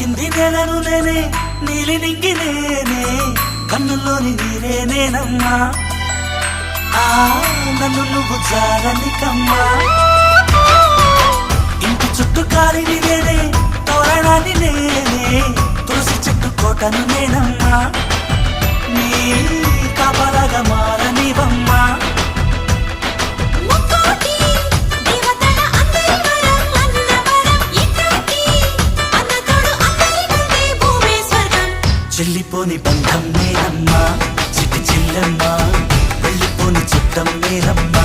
తాకింది నేలను నేనే నీలి నింగి నేనే కన్నుల్లోని నీరే నేనమ్మా నన్ను నువ్వు జారని కమ్మా ఇంటి చుట్టూ కాలిని నేనే తోరణాన్ని నేనే తులసి చెట్టు కోటను నేనమ్మా నీ కాపలాగా మారనివమ్మా చెల్లిపోని బంధం నేనమ్మా చిట్టి చెల్లెమ్మా వెళ్ళిపోని చుట్టం నేనమ్మా